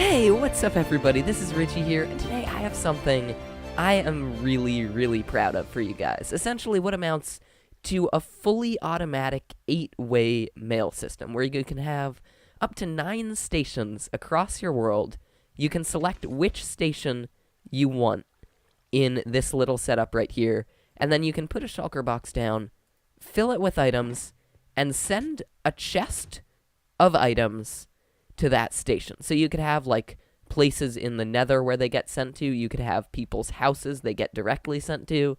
Hey, what's up everybody? This is Richie here, and today I have something I am really proud of for you guys. Essentially what amounts to a fully automatic 8-way mail system, where you can have up to 9 stations across your world. You can select which station you want in this little setup right here, and then you can put a shulker box down, fill it with items, and send a chest of items to that station. So you could have, like, places in the nether where they get sent to. You could have people's houses they get directly sent to.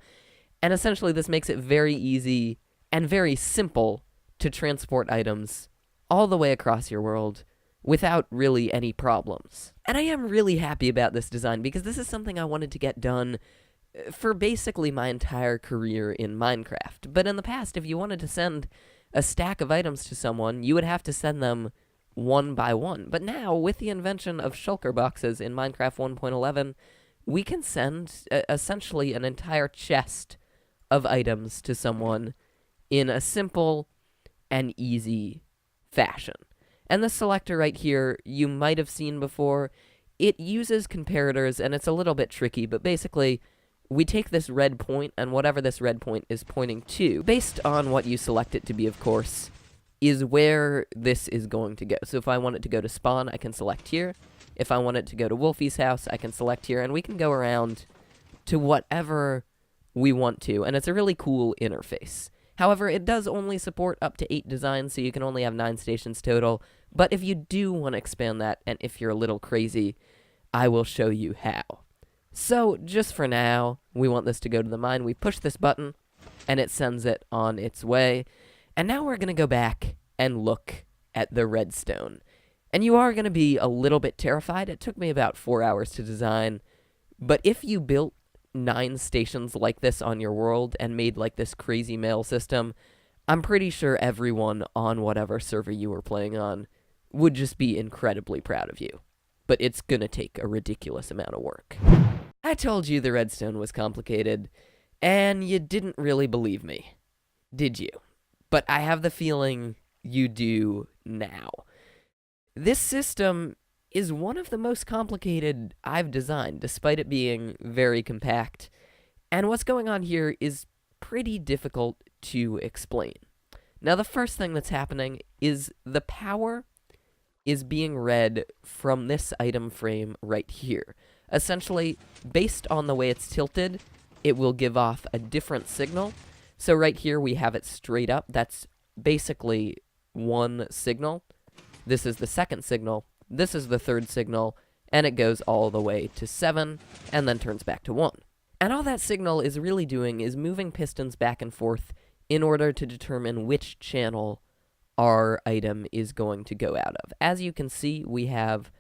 And essentially this makes it very easy and very simple to transport items all the way across your world without really any problems. And I am really happy about this design because this is something I wanted to get done for basically my entire career in Minecraft. But in the past, if you wanted to send a stack of items to someone, you would have to send them one by one. But now, with the invention of shulker boxes in Minecraft 1.11, we can send essentially an entire chest of items to someone in a simple and easy fashion. And the selector right here, you might have seen before. It uses comparators, and it's a little bit tricky, but basically, we take this red point, and whatever this red point is pointing to, based on what you select it to be, of course, is where this is going to go. So if I want it to go to spawn, I can select here. If I want it to go to Wolfie's house, I can select here, and we can go around to whatever we want to, and it's a really cool interface. However, it does only support up to 8 designs, so you can only have 9 stations total, but if you do want to expand that, and if you're a little crazy, I will show you how. So, just for now, we want this to go to the mine. We push this button, and it sends it on its way. And now we're going to go back and look at the redstone. And you are going to be a little bit terrified. It took me about 4 hours to design. But if you built 9 stations like this on your world and made like this crazy mail system, I'm pretty sure everyone on whatever server you were playing on would just be incredibly proud of you. But it's going to take a ridiculous amount of work. I told you the redstone was complicated, and you didn't really believe me, did you? But I have the feeling you do now. This system is one of the most complicated I've designed, despite it being very compact. And what's going on here is pretty difficult to explain. Now, the first thing that's happening is the power is being read from this item frame right here. Essentially, based on the way it's tilted, it will give off a different signal. So right here, we have it straight up. That's basically one signal. This is the second signal. This is the third signal. And it goes all the way to 7, and then turns back to 1. And all that signal is really doing is moving pistons back and forth in order to determine which channel our item is going to go out of. As you can see, we have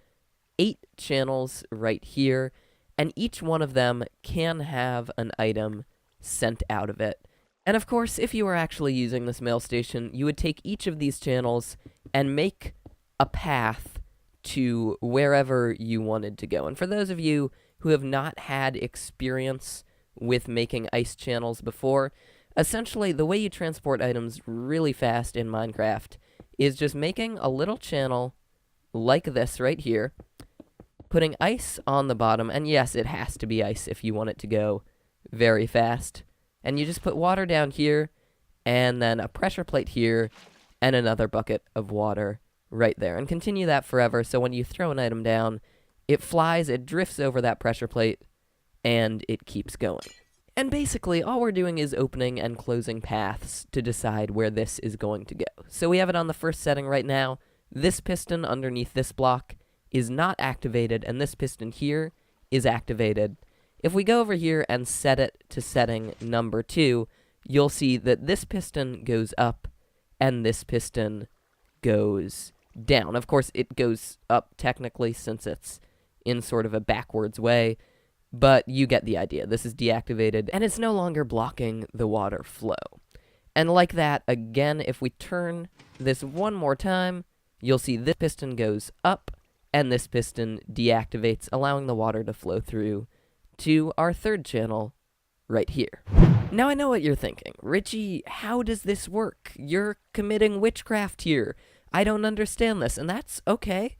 8 channels right here, and each one of them can have an item sent out of it. And of course, if you were actually using this mail station, you would take each of these channels and make a path to wherever you wanted to go. And for those of you who have not had experience with making ice channels before, essentially the way you transport items really fast in Minecraft is just making a little channel like this right here, putting ice on the bottom, and yes, it has to be ice if you want it to go very fast. And you just put water down here, and then a pressure plate here, and another bucket of water right there. And continue that forever, so when you throw an item down, it flies, it drifts over that pressure plate, and it keeps going. And basically, all we're doing is opening and closing paths to decide where this is going to go. So we have it on the first setting right now. This piston underneath this block is not activated, and this piston here is activated. If we go over here and set it to setting number 2, you'll see that this piston goes up and this piston goes down. Of course, it goes up technically since it's in sort of a backwards way, but you get the idea. This is deactivated, and it's no longer blocking the water flow. And like that, again, if we turn this one more time, you'll see this piston goes up and this piston deactivates, allowing the water to flow through to our third channel right here. Now I know what you're thinking. Richie, how does this work? You're committing witchcraft here. I don't understand this, and that's okay,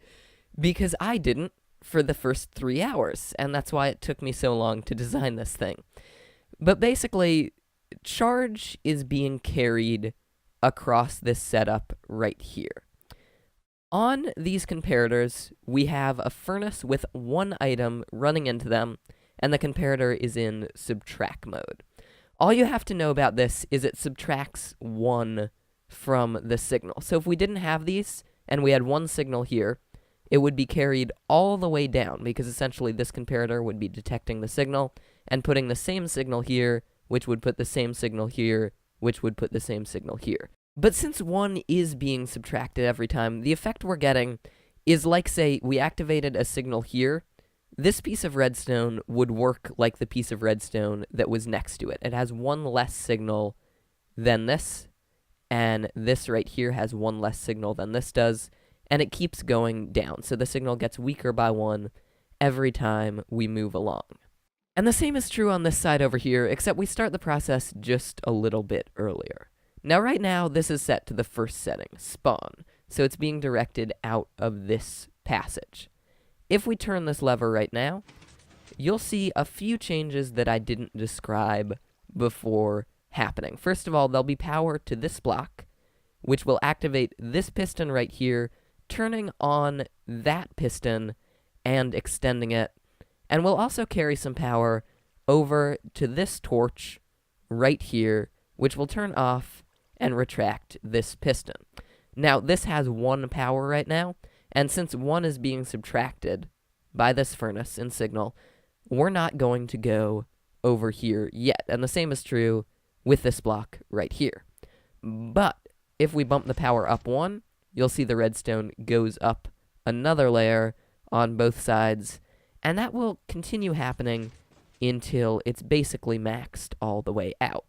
because I didn't. for the first 3 hours, and that's why it took me so long to design this thing. But basically, charge is being carried across this setup right here. On these comparators, we have a furnace with one item running into them, and the comparator is in subtract mode. All you have to know about this is it subtracts 1 from the signal. So if we didn't have these, and we had one signal here, it would be carried all the way down, because essentially this comparator would be detecting the signal, and putting the same signal here, which would put the same signal here, which would put the same signal here. But since 1 is being subtracted every time, the effect we're getting is like, say, we activated a signal here. This piece of redstone would work like the piece of redstone that was next to it. It has 1 less signal than this, and this right here has 1 less signal than this does, and it keeps going down. So the signal gets weaker by 1 every time we move along. And the same is true on this side over here, except we start the process just a little bit earlier. Now, right now, this is set to the first setting, spawn, so it's being directed out of this passage. If we turn this lever right now, you'll see a few changes that I didn't describe before happening. First of all, there'll be power to this block, which will activate this piston right here, turning on that piston and extending it, and we'll also carry some power over to this torch right here, which will turn off and retract this piston. Now, this has 1 power right now, and since 1 is being subtracted by this furnace in signal, we're not going to go over here yet. And the same is true with this block right here. But if we bump the power up 1, you'll see the redstone goes up another layer on both sides, and that will continue happening until it's basically maxed all the way out.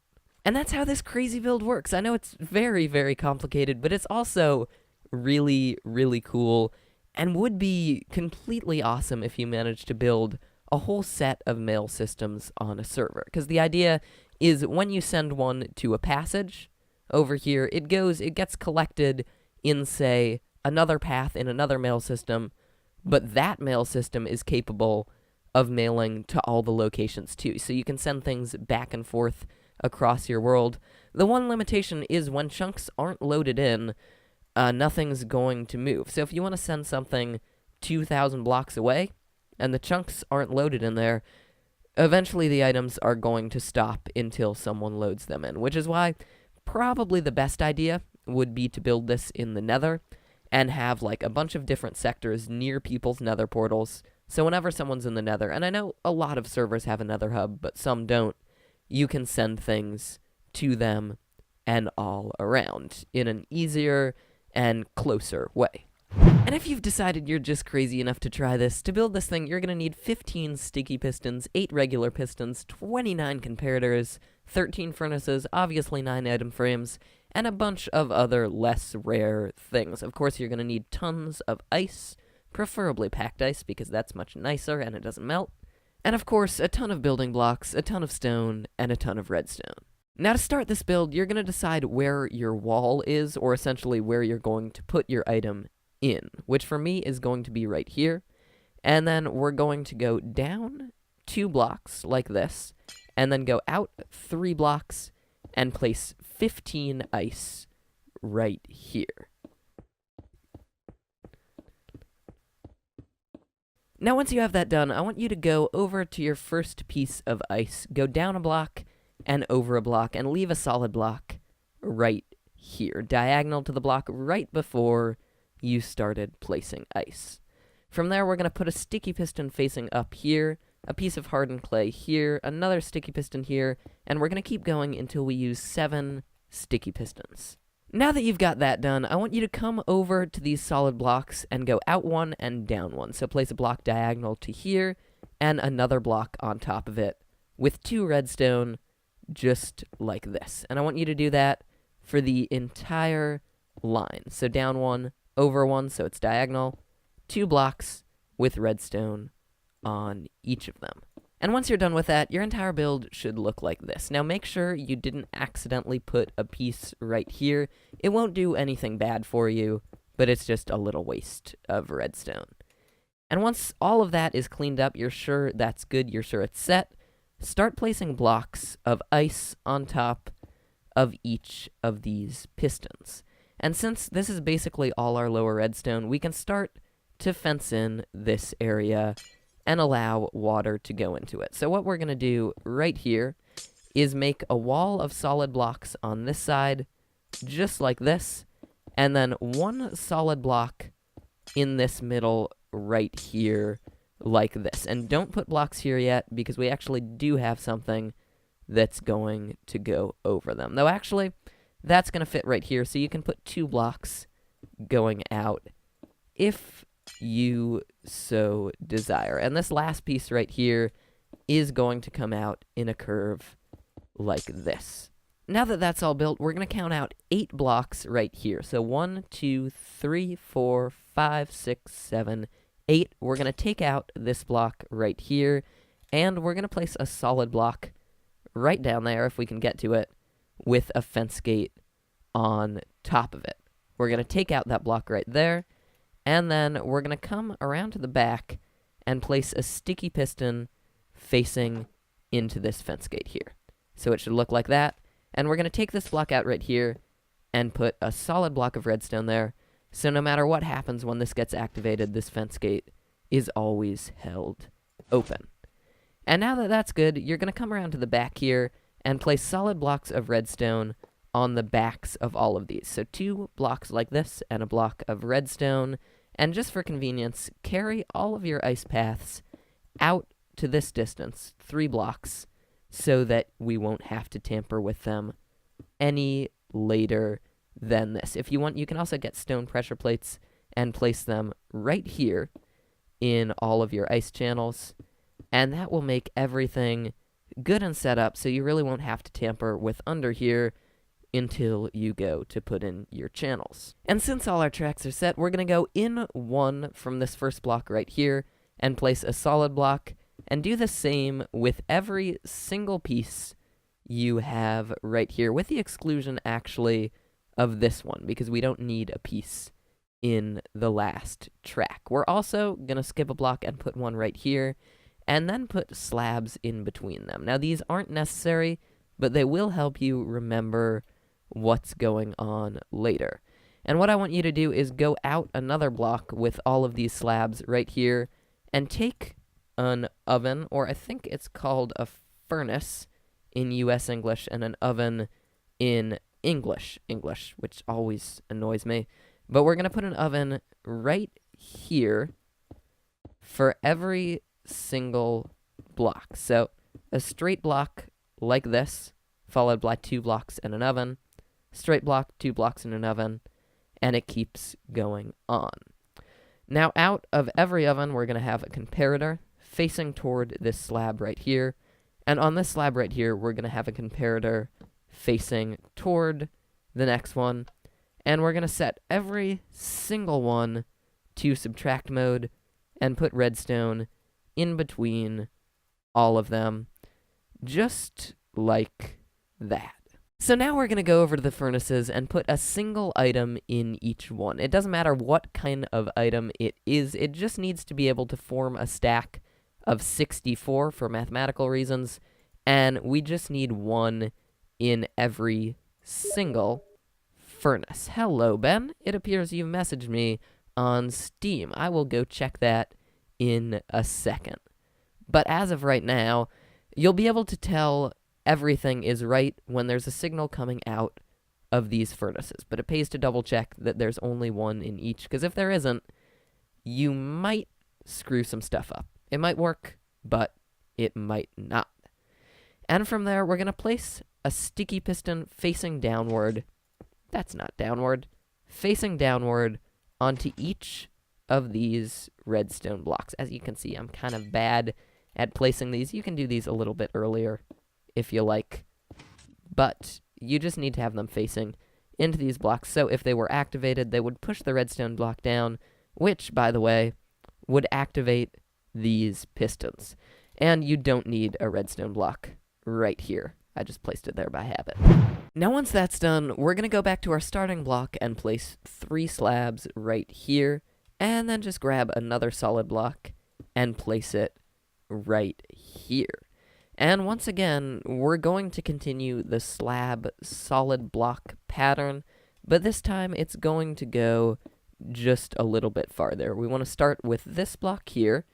And that's how this crazy build works. I know it's very, very complicated, but it's also really, really cool, and would be completely awesome if you managed to build a whole set of mail systems on a server. Because the idea is when you send one to a passage over here, it gets collected in, say, another path in another mail system, but that mail system is capable of mailing to all the locations too. So you can send things back and forth across your world. The one limitation is when chunks aren't loaded in, nothing's going to move. So if you want to send something 2,000 blocks away, and the chunks aren't loaded in there, eventually the items are going to stop until someone loads them in, which is why probably the best idea would be to build this in the Nether, and have like a bunch of different sectors near people's Nether portals, so whenever someone's in the Nether, and I know a lot of servers have a Nether hub, but some don't, you can send things to them and all around in an easier and closer way. And if you've decided you're just crazy enough to try this, to build this thing, you're going to need 15 sticky pistons, 8 regular pistons, 29 comparators, 13 furnaces, obviously 9 item frames, and a bunch of other less rare things. Of course, you're going to need tons of ice, preferably packed ice, because that's much nicer and it doesn't melt. And of course, a ton of building blocks, a ton of stone, and a ton of redstone. Now to start this build, you're going to decide where your wall is, or essentially where you're going to put your item in, which for me is going to be right here. And then we're going to go down 2 blocks like this, and then go out 3 blocks and place 15 ice right here. Now once you have that done, I want you to go over to your first piece of ice, go down a block and over a block, and leave a solid block right here, diagonal to the block right before you started placing ice. From there, we're going to put a sticky piston facing up here, a piece of hardened clay here, another sticky piston here, and we're going to keep going until we use 7 sticky pistons. Now that you've got that done, I want you to come over to these solid blocks and go out 1 and down 1. So place a block diagonal to here, and another block on top of it, with 2 redstone, just like this. And I want you to do that for the entire line. So down 1, over 1, so it's diagonal, 2 blocks with redstone on each of them. And once you're done with that, your entire build should look like this. Now make sure you didn't accidentally put a piece right here. It won't do anything bad for you, but it's just a little waste of redstone. And once all of that is cleaned up, you're sure that's good, you're sure it's set, start placing blocks of ice on top of each of these pistons. And since this is basically all our lower redstone, we can start to fence in this area and allow water to go into it. So what we're going to do right here is make a wall of solid blocks on this side, just like this, and then one solid block in this middle right here, like this. And don't put blocks here yet, because we actually do have something that's going to go over them. Though actually, that's going to fit right here, so you can put 2 blocks going out if you so desire. And this last piece right here is going to come out in a curve like this. Now that that's all built, we're going to count out 8 blocks right here. So 1, 2, 3, 4, 5, 6, 7, 8. We're going to take out this block right here, and we're going to place a solid block right down there, if we can get to it, with a fence gate on top of it. We're going to take out that block right there, and then we're going to come around to the back and place a sticky piston facing into this fence gate here. So it should look like that. And we're going to take this block out right here and put a solid block of redstone there. So no matter what happens when this gets activated, this fence gate is always held open. And now that that's good, you're going to come around to the back here and place solid blocks of redstone on the backs of all of these. So 2 blocks like this and a block of redstone. And just for convenience, carry all of your ice paths out to this distance, 3 blocks, so that we won't have to tamper with them any later than this. If you want, you can also get stone pressure plates and place them right here in all of your ice channels, and that will make everything good and set up, so you really won't have to tamper with under here until you go to put in your channels. And since all our tracks are set, we're going to go in 1 from this first block right here and place a solid block, and do the same with every single piece you have right here, with the exclusion, actually, of this one, because we don't need a piece in the last track. We're also going to skip a block and put one right here, and then put slabs in between them. Now, these aren't necessary, but they will help you remember what's going on later. And what I want you to do is go out another block with all of these slabs right here, and take an oven, or I think it's called a furnace in US English, and an oven in English, which always annoys me. But we're going to put an oven right here for every single block. So a straight block like this, followed by 2 blocks and an oven, straight block, 2 blocks and an oven, and it keeps going on. Now, out of every oven, we're going to have a comparator facing toward this slab right here. And on this slab right here, we're going to have a comparator facing toward the next one. And we're going to set every single one to subtract mode and put redstone in between all of them, just like that. So now we're going to go over to the furnaces and put a single item in each one. It doesn't matter what kind of item it is, it just needs to be able to form a stack of 64 for mathematical reasons, and we just need 1 in every single furnace. Hello, Ben. It appears you've messaged me on Steam. I will go check that in a second. But as of right now, you'll be able to tell everything is right when there's a signal coming out of these furnaces. But it pays to double check that there's only 1 in each, because if there isn't, you might screw some stuff up. It might work, but it might not. And from there, we're going to place a sticky piston facing downward. That's not downward. Facing downward onto each of these redstone blocks. As you can see, I'm kind of bad at placing these. You can do these a little bit earlier if you like, but you just need to have them facing into these blocks. So if they were activated, they would push the redstone block down, which, by the way, would activate these pistons. And you don't need a redstone block right here. I just placed it there by habit. Now once that's done, we're going to go back to our starting block and place 3 slabs right here, and then just grab another solid block and place it right here. And once again, we're going to continue the slab solid block pattern, but this time it's going to go just a little bit farther. We want to start with this block here,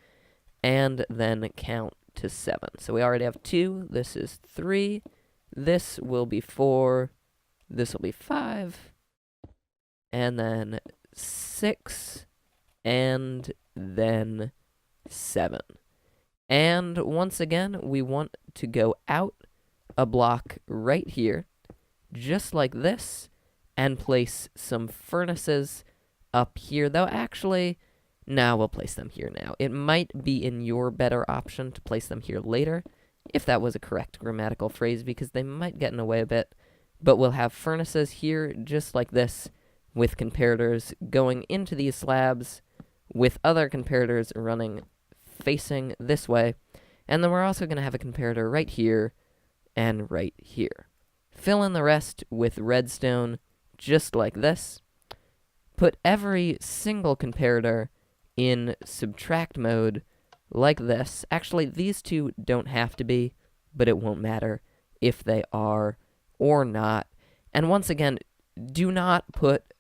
and then count to 7. So we already have 2, this is 3, this will be 4, this will be 5, and then 6, and then 7. And once again, we want to go out a block right here, just like this, and place some furnaces up here. Though actually, no, we'll place them here now. It might be in your better option to place them here later, if that was a correct grammatical phrase, because they might get in the way a bit. But we'll have furnaces here, just like this, with comparators going into these slabs, with other comparators running facing this way, and then we're also going to have a comparator right here and right here. Fill in the rest with redstone, just like this. Put every single comparator in subtract mode, like this. Actually, these two don't have to be, but it won't matter if they are or not. And once again, do not put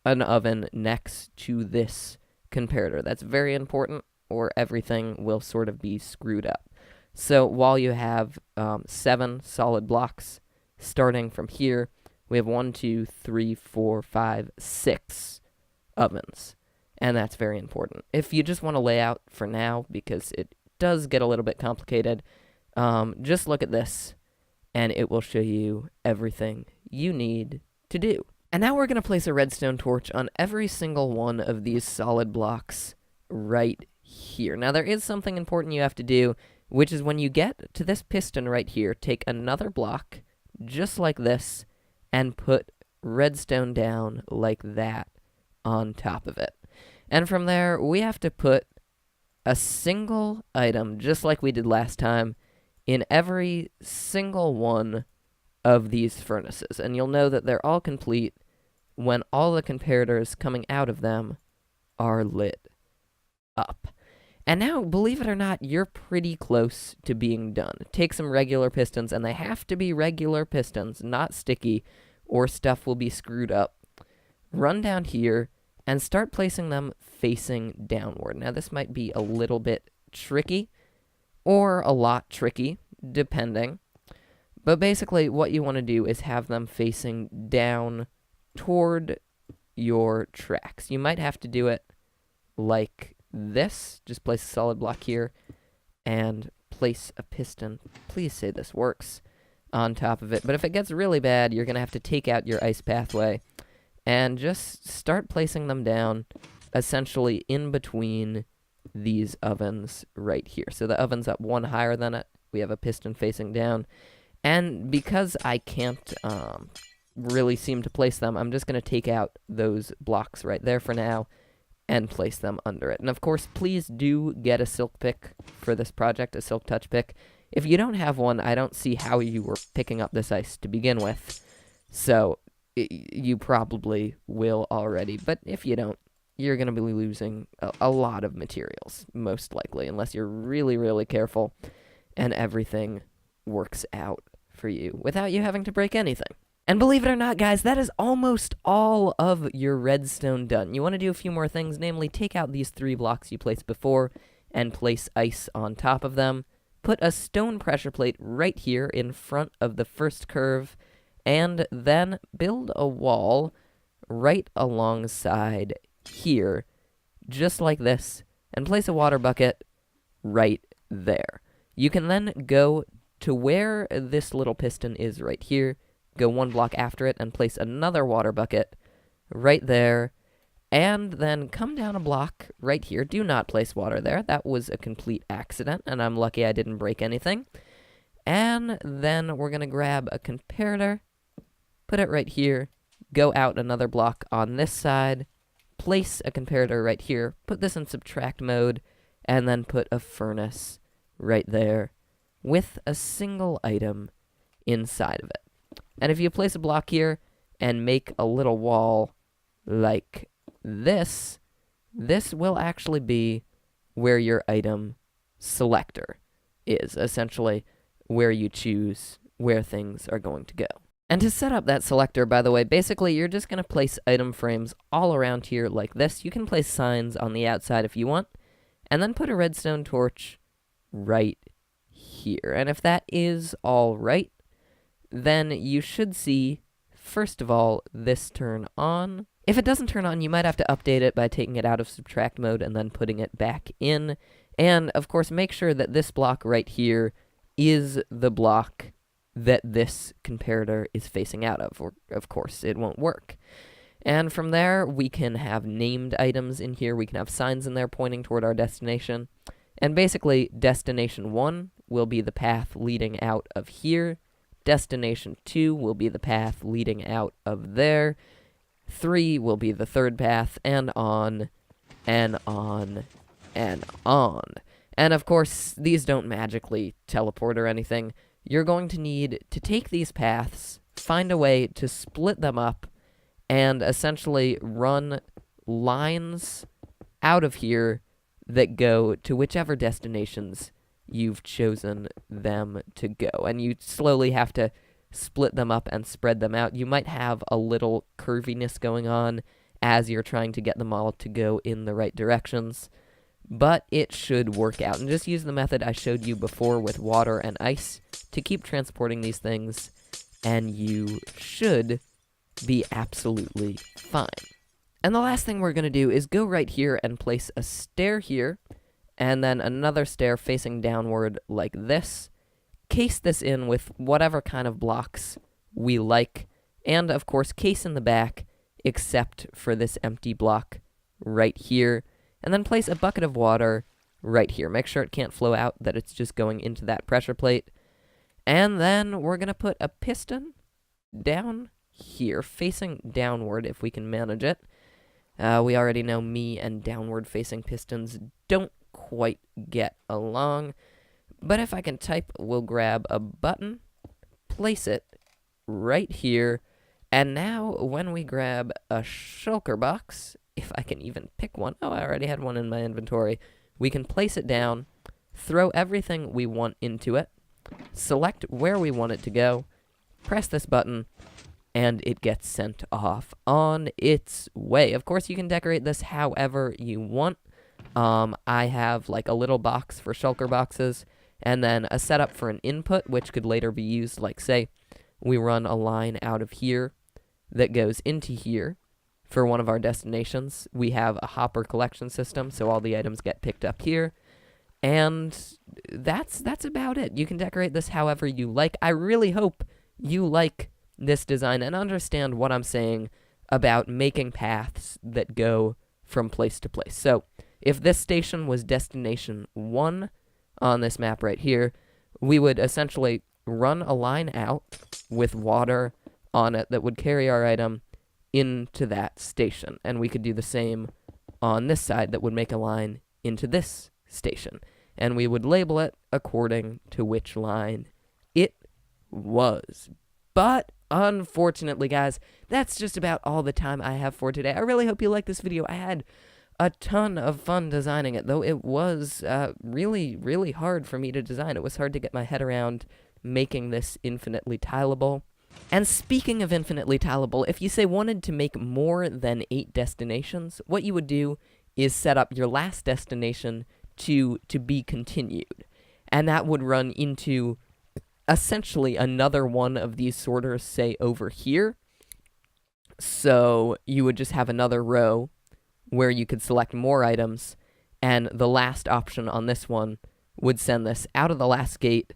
an oven next to this comparator. That's very important, or everything will sort of be screwed up. So while you have 7 solid blocks starting from here, we have 1, 2, 3, 4, 5, 6 ovens. And that's very important. If you just want to lay out for now, because it does get a little bit complicated, just look at this, and it will show you everything you need to do. And now we're going to place a redstone torch on every single one of these solid blocks right here. Now, there is something important you have to do, which is when you get to this piston right here, take another block, just like this, and put redstone down like that on top of it. And from there, we have to put a single item, just like we did last time, in every single one of these furnaces. And you'll know that they're all complete when all the comparators coming out of them are lit up. And now, believe it or not, you're pretty close to being done. Take some regular pistons, and they have to be regular pistons, not sticky, or stuff will be screwed up. Run down here and start placing them facing downward. Now, this might be a little bit tricky, or a lot tricky, depending. But basically, what you want to do is have them facing down toward your tracks. You might have to do it like this. Just place a solid block here and place a piston. Please say this works on top of it. But if it gets really bad, you're going to have to take out your ice pathway and just start placing them down essentially in between these ovens right here. So the oven's up one higher than it. We have a piston facing down. And because I can't really seem to place them, I'm just going to take out those blocks right there for now and place them under it. And of course, please do get a silk pick for this project, a silk touch pick. If you don't have one, I don't see how you were picking up this ice to begin with. So you probably will already. But if you don't, you're going to be losing a lot of materials, most likely, unless you're really, really careful and everything works out for you without you having to break anything. And believe it or not, guys, that is almost all of your redstone done. You want to do a few more things, namely take out these 3 blocks you placed before and place ice on top of them. Put a stone pressure plate right here in front of the first curve, and then build a wall right alongside here, just like this, and place a water bucket right there. You can then go to where this little piston is right here, go 1 block after it, and place another water bucket right there, and then come down a block right here. Do not place water there. That was a complete accident, and I'm lucky I didn't break anything. And then we're going to grab a comparator, put it right here, go out another block on this side, place a comparator right here, put this in subtract mode, and then put a furnace right there with a single item inside of it. And if you place a block here and make a little wall like this, this will actually be where your item selector is, essentially where you choose where things are going to go. And to set up that selector, by the way, basically you're just going to place item frames all around here like this. You can place signs on the outside if you want, and then put a redstone torch right here. And if that is all right, then you should see, first of all, this turn on. If it doesn't turn on, you might have to update it by taking it out of subtract mode and then putting it back in. And, of course, make sure that this block right here is the block that this comparator is facing out of, or, of course, it won't work. And from there, we can have named items in here. We can have signs in there pointing toward our destination. And basically, destination 1 will be the path leading out of here. Destination 2 will be the path leading out of there. 3 will be the third path, and on, and on, and on. And of course, these don't magically teleport or anything. You're going to need to take these paths, find a way to split them up, and essentially run lines out of here that go to whichever destinations you've chosen them to go. And you slowly have to split them up and spread them out. You might have a little curviness going on as you're trying to get them all to go in the right directions, but it should work out. And just use the method I showed you before with water and ice to keep transporting these things, and you should be absolutely fine. And the last thing we're going to do is go right here and place a stair here, and then another stair facing downward like this. Case this in with whatever kind of blocks we like, and of course case in the back, except for this empty block right here. And then place a bucket of water right here. Make sure it can't flow out, that it's just going into that pressure plate. And then we're going to put a piston down here, facing downward if we can manage it. We already know me and downward-facing pistons don't quite get along. But if I can type, we'll grab a button, place it right here, and now when we grab a shulker box, if I can even pick one, oh, I already had one in my inventory, we can place it down, throw everything we want into it, select where we want it to go, press this button, and it gets sent off on its way. Of course, you can decorate this however you want. I have like a little box for shulker boxes, and then a setup for an input, which could later be used, like say, we run a line out of here that goes into here. For one of our destinations, we have a hopper collection system, so all the items get picked up here. And that's about it. You can decorate this however you like. I really hope you like this design and understand what I'm saying about making paths that go from place to place. So, if this station was destination 1 on this map right here, we would essentially run a line out with water on it that would carry our item into that station. And we could do the same on this side that would make a line into this station. And we would label it according to which line it was. But unfortunately, guys, that's just about all the time I have for today. I really hope you liked this video. I had a ton of fun designing it, though it was really, really hard for me to design. It was hard to get my head around making this infinitely tileable. And speaking of infinitely tileable, if you say wanted to make more than 8 destinations, what you would do is set up your last destination to be continued. And that would run into essentially another one of these sorters, say, over here. So you would just have another row where you could select more items, and the last option on this one would send this out of the last gate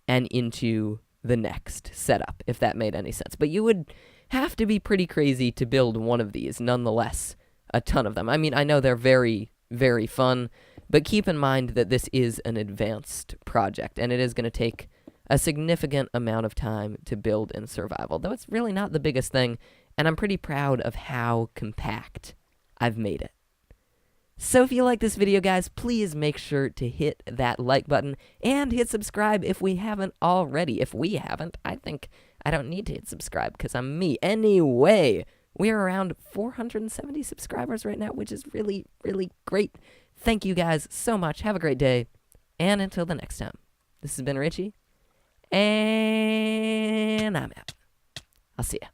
and into the next setup, if that made any sense. But you would have to be pretty crazy to build one of these, nonetheless, a ton of them. I mean, I know they're very, very fun, but keep in mind that this is an advanced project, and it is going to take a significant amount of time to build in survival, though it's really not the biggest thing, and I'm pretty proud of how compact I've made it. So if you like this video, guys, please make sure to hit that like button and hit subscribe if we haven't already. If we haven't, I think I don't need to hit subscribe because I'm me. Anyway, We are around 470 subscribers right now, which is really, really great. Thank you guys so much. Have a great day. And until the next time, this has been Richie, and I'm out. I'll see ya.